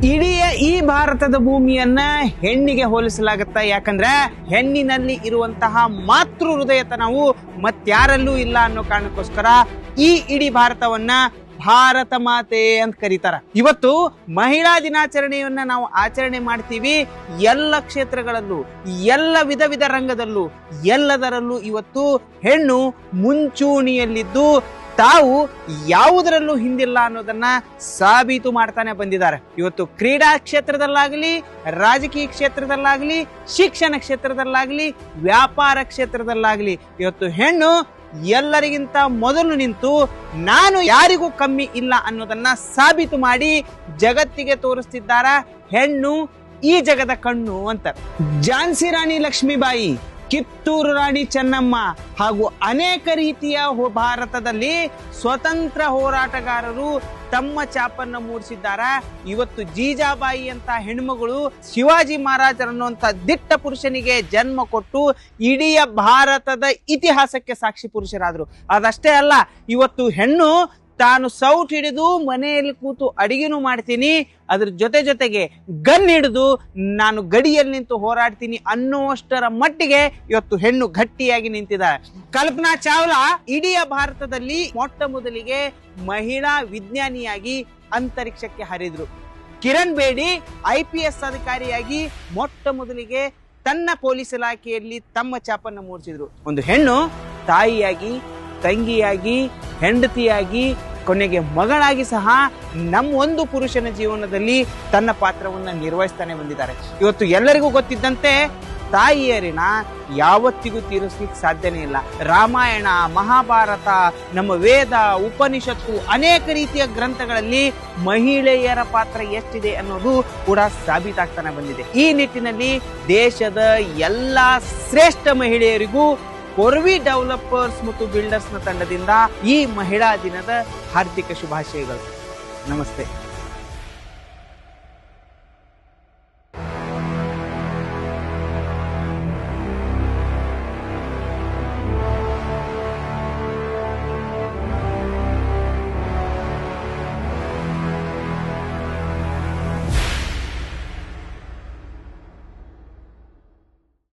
ಇಡೀ ಈ ಭಾರತದ ಭೂಮಿಯನ್ನ ಹೆಣ್ಣಿಗೆ ಹೋಲಿಸಲಾಗುತ್ತಾ. ಯಾಕಂದ್ರೆ ಹೆಣ್ಣಿನಲ್ಲಿ ಇರುವಂತಹ ಮಾತೃ ಹೃದಯತನವು ಮತ್ಯಾರಲ್ಲೂ ಇಲ್ಲ ಅನ್ನೋ ಕಾರಣಕ್ಕೋಸ್ಕರ ಈ ಇಡೀ ಭಾರತವನ್ನ ಭಾರತ ಮಾತೆ ಅಂತ ಕರೀತಾರ. ಇವತ್ತು ಮಹಿಳಾ ದಿನಾಚರಣೆಯನ್ನ ನಾವು ಆಚರಣೆ ಮಾಡ್ತೀವಿ. ಎಲ್ಲ ಕ್ಷೇತ್ರಗಳಲ್ಲೂ, ಎಲ್ಲ ವಿಧ ವಿಧ ರಂಗದಲ್ಲೂ, ಎಲ್ಲದರಲ್ಲೂ ಇವತ್ತು ಹೆಣ್ಣು ಮುಂಚೂಣಿಯಲ್ಲಿದ್ದು ತಾವು ಯಾವುದರಲ್ಲೂ ಹಿಂದಿಲ್ಲ ಅನ್ನೋದನ್ನ ಸಾಬೀತು ಮಾಡ್ತಾನೆ ಬಂದಿದ್ದಾರೆ. ಇವತ್ತು ಕ್ರೀಡಾ ಕ್ಷೇತ್ರದಲ್ಲಾಗಲಿ, ರಾಜಕೀಯ ಕ್ಷೇತ್ರದಲ್ಲಾಗಲಿ, ಶಿಕ್ಷಣ ಕ್ಷೇತ್ರದಲ್ಲಾಗಲಿ, ವ್ಯಾಪಾರ ಕ್ಷೇತ್ರದಲ್ಲಾಗಲಿ ಇವತ್ತು ಹೆಣ್ಣು ಎಲ್ಲರಿಗಿಂತ ಮೊದಲು ನಿಂತು ನಾನು ಯಾರಿಗೂ ಕಮ್ಮಿ ಇಲ್ಲ ಅನ್ನೋದನ್ನ ಸಾಬೀತು ಮಾಡಿ ಜಗತ್ತಿಗೆ ತೋರಿಸ್ತಿದ್ದಾರ. ಹೆಣ್ಣು ಈ ಜಗದ ಕಣ್ಣು ಅಂತ. ಝಾನ್ಸಿ ರಾಣಿ ಲಕ್ಷ್ಮೀಬಾಯಿ, ಕಿತ್ತೂರು ರಾಣಿ ಚೆನ್ನಮ್ಮ ಹಾಗೂ ಅನೇಕ ರೀತಿಯ ಭಾರತದಲ್ಲಿ ಸ್ವತಂತ್ರ ಹೋರಾಟಗಾರರು ತಮ್ಮ ಛಾಪನ್ನು ಮೂಡಿಸಿದ್ದಾರೆ. ಇವತ್ತು ಜೀಜಾಬಾಯಿ ಅಂತ ಹೆಣ್ಮಗಳು ಶಿವಾಜಿ ಮಹಾರಾಜರನ್ನುವಂತ ದಿಟ್ಟ ಪುರುಷನಿಗೆ ಜನ್ಮ ಕೊಟ್ಟು ಇಡೀ ಭಾರತದ ಇತಿಹಾಸಕ್ಕೆ ಸಾಕ್ಷಿ ಪುರುಷರಾದ್ರು. ಅದಷ್ಟೇ ಅಲ್ಲ, ಇವತ್ತು ಹೆಣ್ಣು ತಾನು ಸೌಟ್ ಹಿಡಿದು ಮನೆಯಲ್ಲಿ ಕೂತು ಅಡಿಗೆನೂ ಮಾಡ್ತೀನಿ, ಅದ್ರ ಜೊತೆಗೆ ಗನ್ ಹಿಡಿದು ನಾನು ಗಡಿಯಲ್ಲಿ ನಿಂತು ಹೋರಾಡ್ತೀನಿ ಅನ್ನುವಷ್ಟರ ಮಟ್ಟಿಗೆ ಇವತ್ತು ಹೆಣ್ಣು ಗಟ್ಟಿಯಾಗಿ ನಿಂತಿದ್ದಾರೆ. ಕಲ್ಪನಾ ಚಾವ್ಲಾ ಇಡೀ ಭಾರತದಲ್ಲಿ ಮೊಟ್ಟ ಮೊದಲಿಗೆ ಮಹಿಳಾ ವಿಜ್ಞಾನಿಯಾಗಿ ಅಂತರಿಕ್ಷಕ್ಕೆ ಹರಿದ್ರು. ಕಿರಣ್ ಬೇಡಿ IPS ಅಧಿಕಾರಿಯಾಗಿ ಮೊಟ್ಟ ಮೊದಲಿಗೆ ತನ್ನ ಪೊಲೀಸ್ ಇಲಾಖೆಯಲ್ಲಿ ತಮ್ಮ ಛಾಪನ್ನು ಮೂಡಿಸಿದ್ರು. ಒಂದು ಹೆಣ್ಣು ತಾಯಿಯಾಗಿ, ತಂಗಿಯಾಗಿ, ಹೆಂಡತಿಯಾಗಿ, ಕೊನೆಗೆ ಮಗಳಾಗಿ ಸಹ ನಮ್ಮ ಒಂದು ಪುರುಷನ ಜೀವನದಲ್ಲಿ ತನ್ನ ಪಾತ್ರವನ್ನ ನಿರ್ವಹಿಸ್ತಾನೆ ಬಂದಿದ್ದಾರೆ. ಇವತ್ತು ಎಲ್ಲರಿಗೂ ಗೊತ್ತಿದ್ದಂತೆ ತಾಯಿಯರಿನ ಯಾವತ್ತಿಗೂ ತೀರಿಸ್ಲಿಕ್ಕೆ ಸಾಧ್ಯನೇ ಇಲ್ಲ. ರಾಮಾಯಣ, ಮಹಾಭಾರತ, ನಮ್ಮ ವೇದ, ಉಪನಿಷತ್ತು, ಅನೇಕ ರೀತಿಯ ಗ್ರಂಥಗಳಲ್ಲಿ ಮಹಿಳೆಯರ ಪಾತ್ರ ಎಷ್ಟಿದೆ ಅನ್ನೋದು ಕೂಡ ಸಾಬೀತಾಗ್ತಾನೆ ಬಂದಿದೆ. ಈ ನಿಟ್ಟಿನಲ್ಲಿ ದೇಶದ ಎಲ್ಲಾ ಶ್ರೇಷ್ಠ ಮಹಿಳೆಯರಿಗೂ ಕೊರ್ವಿ ಡೆವಲಪರ್ಸ್ ಮತ್ತು ಬಿಲ್ಡರ್ಸ್ ನ ತಂಡದಿಂದ ಈ ಮಹಿಳಾ ದಿನದ ಹಾರ್ದಿಕ ಶುಭಾಶಯಗಳು. ನಮಸ್ತೆ.